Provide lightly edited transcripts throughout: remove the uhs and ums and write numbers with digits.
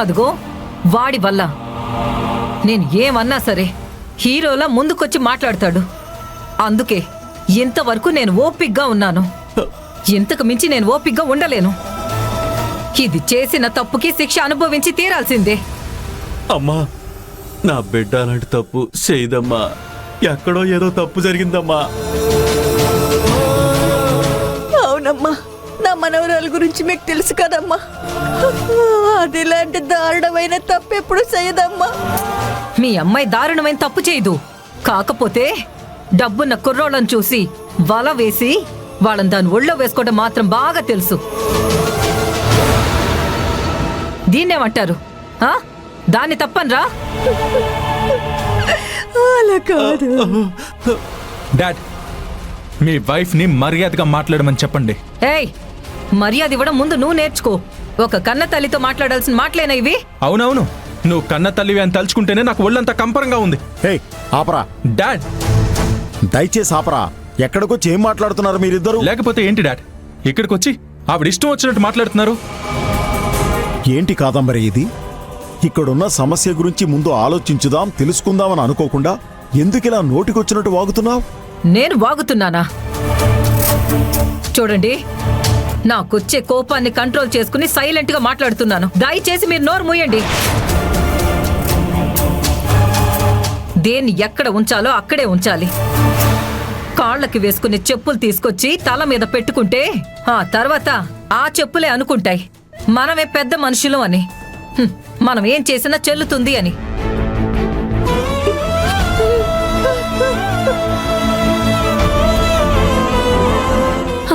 అదిగో వాడి వల్ల నేను ఏమన్నా సరే హీరోలా ముందుకొచ్చి మాట్లాడతాడు. అందుకే ఇంతవరకు నేను ఓపిగ్గా ఉన్నాను. ఇంతకు మించి నేను ఓపిగ్గా ఉండలేను. ఇది చేసిన తప్పుకి శిక్ష అనుభవించి తీరాల్సిందే. అమ్మా, నా బిడ్డ అలాంటి తప్పు చేయదమ్మా. ఎక్కడో ఏదో తప్పు జరిగిందమ్మా. అవునమ్మా, నా మనవరాల గురించి మీకు తెలుసు కదమ్మా. అది ఇలాంటి దారుణమైన తప్పు ఎప్పుడు చేయదమ్మా. మీ అమ్మాయి దారుణమైన తప్పు చేయదు. కాకపోతే డబ్బున్న కుర్రోళ్ళను చూసి వల వేసి వాళ్ళని దాని ఒళ్ళో వేసుకోవడం మాత్రం బాగా తెలుసు. దీన్నేమంటారు? దాన్ని తప్పనరా? అలా కాదు డాడ్, మీ వైఫ్ ని మర్యాదగా మాట్లాడమని చెప్పండి. ఏయ్, మర్యాద ఇవ్వడం ముందు నువ్వు నేర్చుకో. ఒక కన్న తల్లితో మాట్లాడాల్సిన మాటలేనా ఇవి? అవునవును, నువ్వు కన్న తల్లివి అని తలుచుకుంటేనే నాకు ఒళ్ళంతా కంపరంగా ఉంది. ఆపరా డాడ్, దయచేసి ఆపరా. ఎక్కడికొచ్చి ఏం మాట్లాడుతున్నారు మీరిద్దరు? లేకపోతే ఏంటి డాడ్, ఇక్కడికొచ్చి ఆవిడ ఇష్టం వచ్చినట్టు మాట్లాడుతున్నారు. ఏంటి కాదంబరి ఇది? ఇక్కడున్న సమస్య గురించి ముందు ఆలోచించుదాం, తెలుసుకుందామని అనుకోకుండా ఎందుకిలా నోటికొచ్చినట్టు వాగుతున్నావు? నేను వాగుతున్నానా? చూడండి, నాకొచ్చే కోపాన్ని కంట్రోల్ చేసుకుని సైలెంట్ గా మాట్లాడుతున్నాను. దయచేసి మీరు నోరు మూయండి. దేన్ని ఎక్కడ ఉంచాలో అక్కడే ఉంచాలి. కాళ్ళకి వేసుకునే చెప్పులు తీసుకొచ్చి తల మీద పెట్టుకుంటే ఆ తర్వాత ఆ చెప్పులే అనుకుంటాయి మనమే పెద్ద మనుషులు అని. మనం ఏం చేసినా చెల్లుతుంది అని.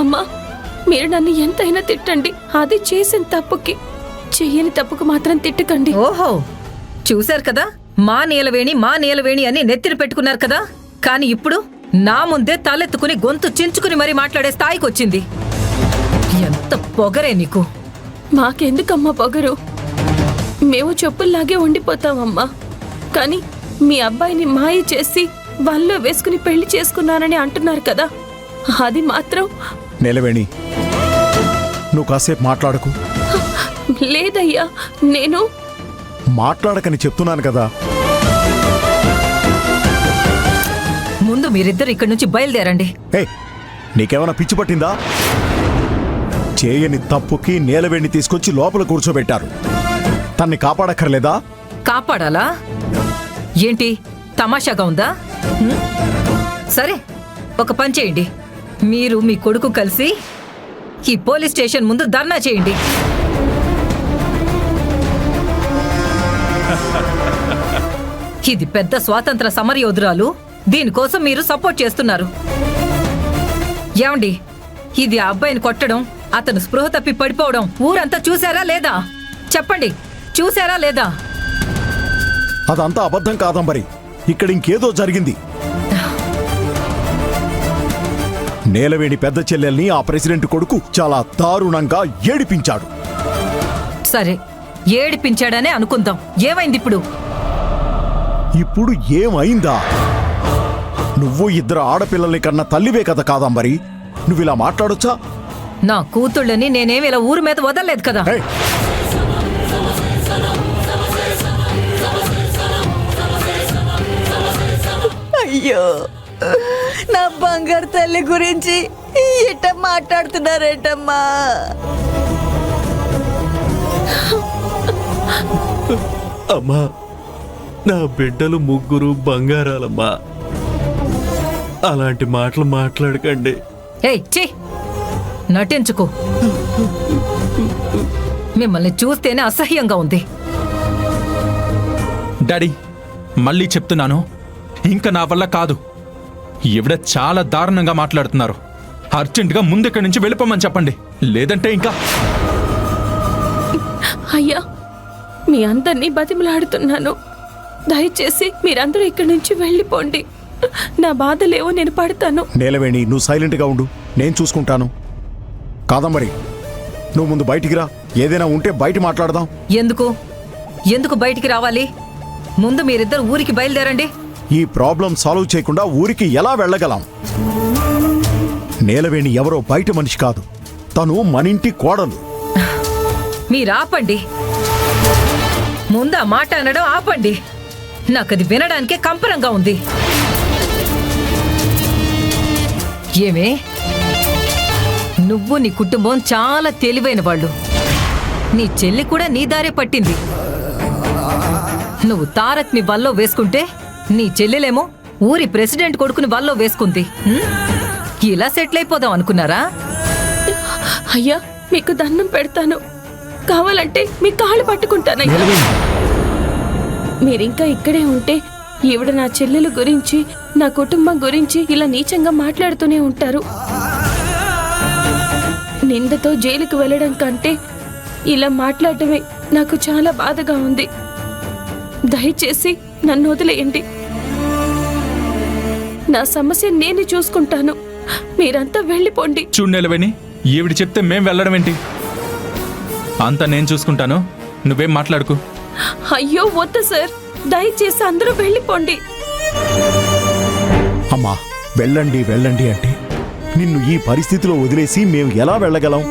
అమ్మా, మీరు నన్ను ఎంతైనా తిట్టండి, అది చేసిన తప్పుకి. చెయ్యని తప్పుకు మాత్రం తిట్టకండి. ఓహో, చూశారు కదా, మా నీలవేణి అని నెత్తిన పెట్టుకున్నారు కదా. కాని ఇప్పుడు నా ముందే తలెత్తుకుని గొంతు చించుకుని మరీ మాట్లాడే స్థాయికి వచ్చింది. ఎంత పొగరే నీకు! మాకెందుకమ్మా పొగరు? మేము చెప్పుల్లాగే ఉండిపోతామమ్మా. కానీ మీ అబ్బాయిని మాయ చేసి వాళ్ళలో వేసుకుని పెళ్లి చేసుకున్నానని అంటున్నారు కదా, అది మాత్రం. నీలవేణి, నువ్వు కాసేపు మాట్లాడకు. లేదయ్యా, నేను మాట్లాడకని చెప్తున్నాను కదా. ముందు మీరిద్దరు ఇక్కడి నుంచి బయలుదేరండి. నీకేమైనా పిచ్చి పట్టిందా? చేయని తప్పుకి నీలవేణి తీసుకొచ్చి లోపల కూర్చోబెట్టారు. తన్ని కాపాడక్కర్లేదా? కాపాడాలా? ఏంటి తమాషాగా ఉందా? సరే, ఒక పని చేయండి. మీరు మీ కొడుకు కలిసి ఈ పోలీస్ స్టేషన్ ముందు ధర్నా చేయండి. ఇది పెద్ద స్వాతంత్ర సమరయోధురాలు. దీనికోసం మీరు సపోర్ట్ చేస్తున్నారు. ఏమండి, ఇది ఆ అబ్బాయిని కొట్టడం, అతను స్పృహ తప్పి పడిపోవడం ఊరంతా చూశారా లేదా? చెప్పండి, చూశారా లేదా? అదంతా అబద్ధం కాదంబరి. ఇక్కడ ఇంకేదో జరిగింది. నీలవేణి పెద్ద చెల్లెల్ని ఆ ప్రెసిడెంట్ కొడుకు చాలా దారుణంగా ఏడిపించాడు. సరే, ఏడిపించాడనే అనుకుందాం. ఏమైంది ఇప్పుడు? ఇప్పుడు ఏమైందా? నువ్వు ఇద్దరు ఆడపిల్లల్ని కన్నా తల్లివే కదా కాదంబరి. నువ్విలా మాట్లాడొచ్చా? నా కూతుళ్ళని నేనేమి ఇలా ఊరు మీద వదలలేదు కదా. అయ్యో, నా బంగారు తల్లి గురించి ఇట్ట మాట్లాడుతున్నారేంటమ్మా? అమ్మా, నా బిడ్డలు ముగ్గురు బంగారాలమ్మా. అలాంటి మాటలు మాట్లాడకండి. ఛీ, నటించుకో. మిమ్మల్ని చూస్తేనే అసహ్యంగా ఉంది. డాడీ, మళ్ళీ చెప్తున్నాను, ఇంకా నా వల్ల కాదు. ఈవిడ చాలా దారుణంగా మాట్లాడుతున్నారు. అర్జెంటుగా ముందెక్కడి నుంచి వెళ్ళిపోమని చెప్పండి, లేదంటే ఇంకా. అయ్యా, మీ అందరినీ బతిమలాడుతున్నాను, దయచేసి మీరందరూ ఇక్కడి నుంచి వెళ్ళిపోండి. నా బాధలేవో నేను పడతాను. నీలవేణి, నువ్వు సైలెంట్గా ఉండు, నేను చూసుకుంటాను. కాదంబరి, నువ్వు ముందు బయటికి రా. ఏదైనా ఉంటే బయట మాట్లాడదాం. ఎందుకు బయటికి రావాలి? ముందు మీరిద్దరు ఊరికి బయలుదేరండి. ఈ ప్రాబ్లం సాల్వ్ చేయకుండా ఊరికి ఎలా వెళ్ళగలం? నీలవేణి ఎవరో బయట మనిషి కాదు, తను మనింటి కోడలు. మీరాపండి. ముందు ఆ మాట అనడం ఆపండి. నాకది వినడానికే కంపరంగా ఉంది. ఏమే, నువ్వు నీ కుటుంబం చాలా తెలివైన వాళ్ళు. నీ చెల్లి కూడా నీ దారే పట్టింది. నువ్వు తారక్ ని వల్లో వేసుకుంటే నీ చెల్లెలేమో ఊరి ప్రెసిడెంట్ కొడుకుని వల్లో వేసుకుంది. ఇలా సెటిల్ అయిపోదాం అనుకున్నారా? అయ్యా, మీకు దండం పెడతాను. కావాలంటే మీ కాళ్ళు పట్టుకుంటానయ్యా. మీరింకా ఇక్కడే ఉంటే ఈవిడ నా చెల్లెల గురించి, నా కుటుంబం గురించి ఇలా నీచంగా మాట్లాడుతూనే ఉంటారు. నిందతో జైలుకు వెళ్ళడం కంటే ఇలా మాట్లాడటమే నాకు చాలా బాధగా ఉంది. దయచేసి నన్ను వదిలేయండి. నా సమస్య నేను చూసుకుంటాను. మీరంతా వెళ్ళిపోండి. చూడు నీలవేణి, ఈవిడ చెప్తే మేం వెళ్ళడం ఏంటి? అంతా నేను చూసుకుంటాను, నువ్వేం మాట్లాడుకు. అయ్యో వద్దు సార్, దయచేసి అందరూ వెళ్ళిపోండి. అమ్మా, వెళ్ళండి వెళ్ళండి అంటే నిన్ను ఈ పరిస్థితిలో వదిలేసి మేము ఎలా వెళ్ళగలం?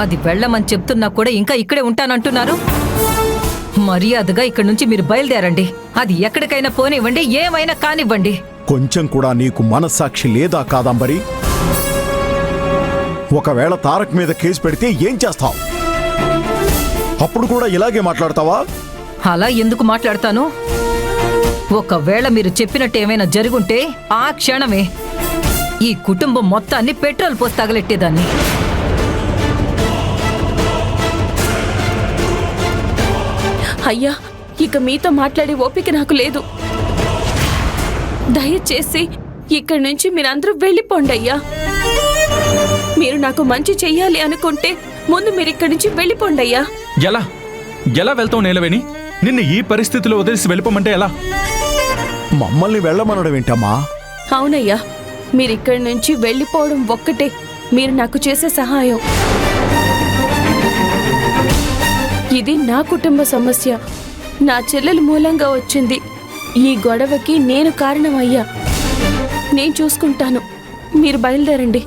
అది వెళ్ళమని చెప్తున్నా కూడా ఇంకా ఇక్కడే ఉంటానంటున్నారు. మర్యాదగా ఇక్కడి నుంచి మీరు బయలుదేరండి. అది ఎక్కడికైనా పోనివ్వండి, ఏమైనా కానివ్వండి. కొంచెం కూడా నీకు మనస్సాక్షి లేదా కాదంబరి? ఒకవేళ తారక్ మీద కేసు పెడితే ఏం చేస్తావు? అప్పుడు కూడా ఇలాగే మాట్లాడతావా? అలా ఎందుకు మాట్లాడతాను? ఒకవేళ మీరు చెప్పినట్టు ఏమైనా జరుగుంటే ఆ క్షణమే ఈ కుటుంబం మొత్తాన్ని పెట్రోల్ పోసి తగలెట్టేదాన్ని. అయ్యా, ఇక మీతో మాట్లాడే ఓపిక నాకు లేదు. దయచేసి ఇక్కడి నుంచి మీరందరూ వెళ్ళిపోండి అయ్యా. మీరు నాకు మంచి చెయ్యాలి అనుకుంటే ముందు మీరు ఇక్కడి నుంచి వెళ్ళిపోండి అయ్యా. ఎలా ఎలా వెళ్తావు నీలవేణి? నిన్ను ఈ పరిస్థితిలో వదిలేసి వెళ్ళిపోమంటే ఎలా? మమ్మల్ని వెళ్ళమనడం ఏంటమ్మా? అవునయ్యా, మీరు ఇక్కడి నుంచి వెళ్ళిపోవడం ఒక్కటే మీరు నాకు చేసే సహాయం. ఇది నా కుటుంబ సమస్య. నా చెల్లెలు మూలంగా వచ్చింది. ఈ గొడవకి నేను కారణమయ్యా. నేను చూసుకుంటాను. మీరు బయలుదేరండి.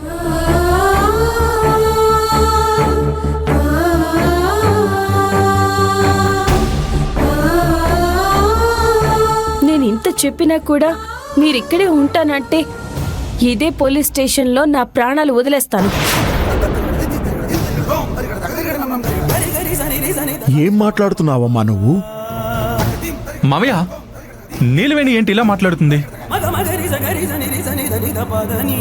నేను ఇంత చెప్పినా కూడా మీరిక్కడే ఉంటానంటే ఇదే పోలీస్ స్టేషన్లో నా ప్రాణాలు వదిలేస్తాను. ఏం మాట్లాడుతున్నావమ్మా నువ్వు? మావయ్య, నీలవేణి ఏంటి ఇలా మాట్లాడుతుంది? మగ మగరి సగరి సని సని దని ద పదని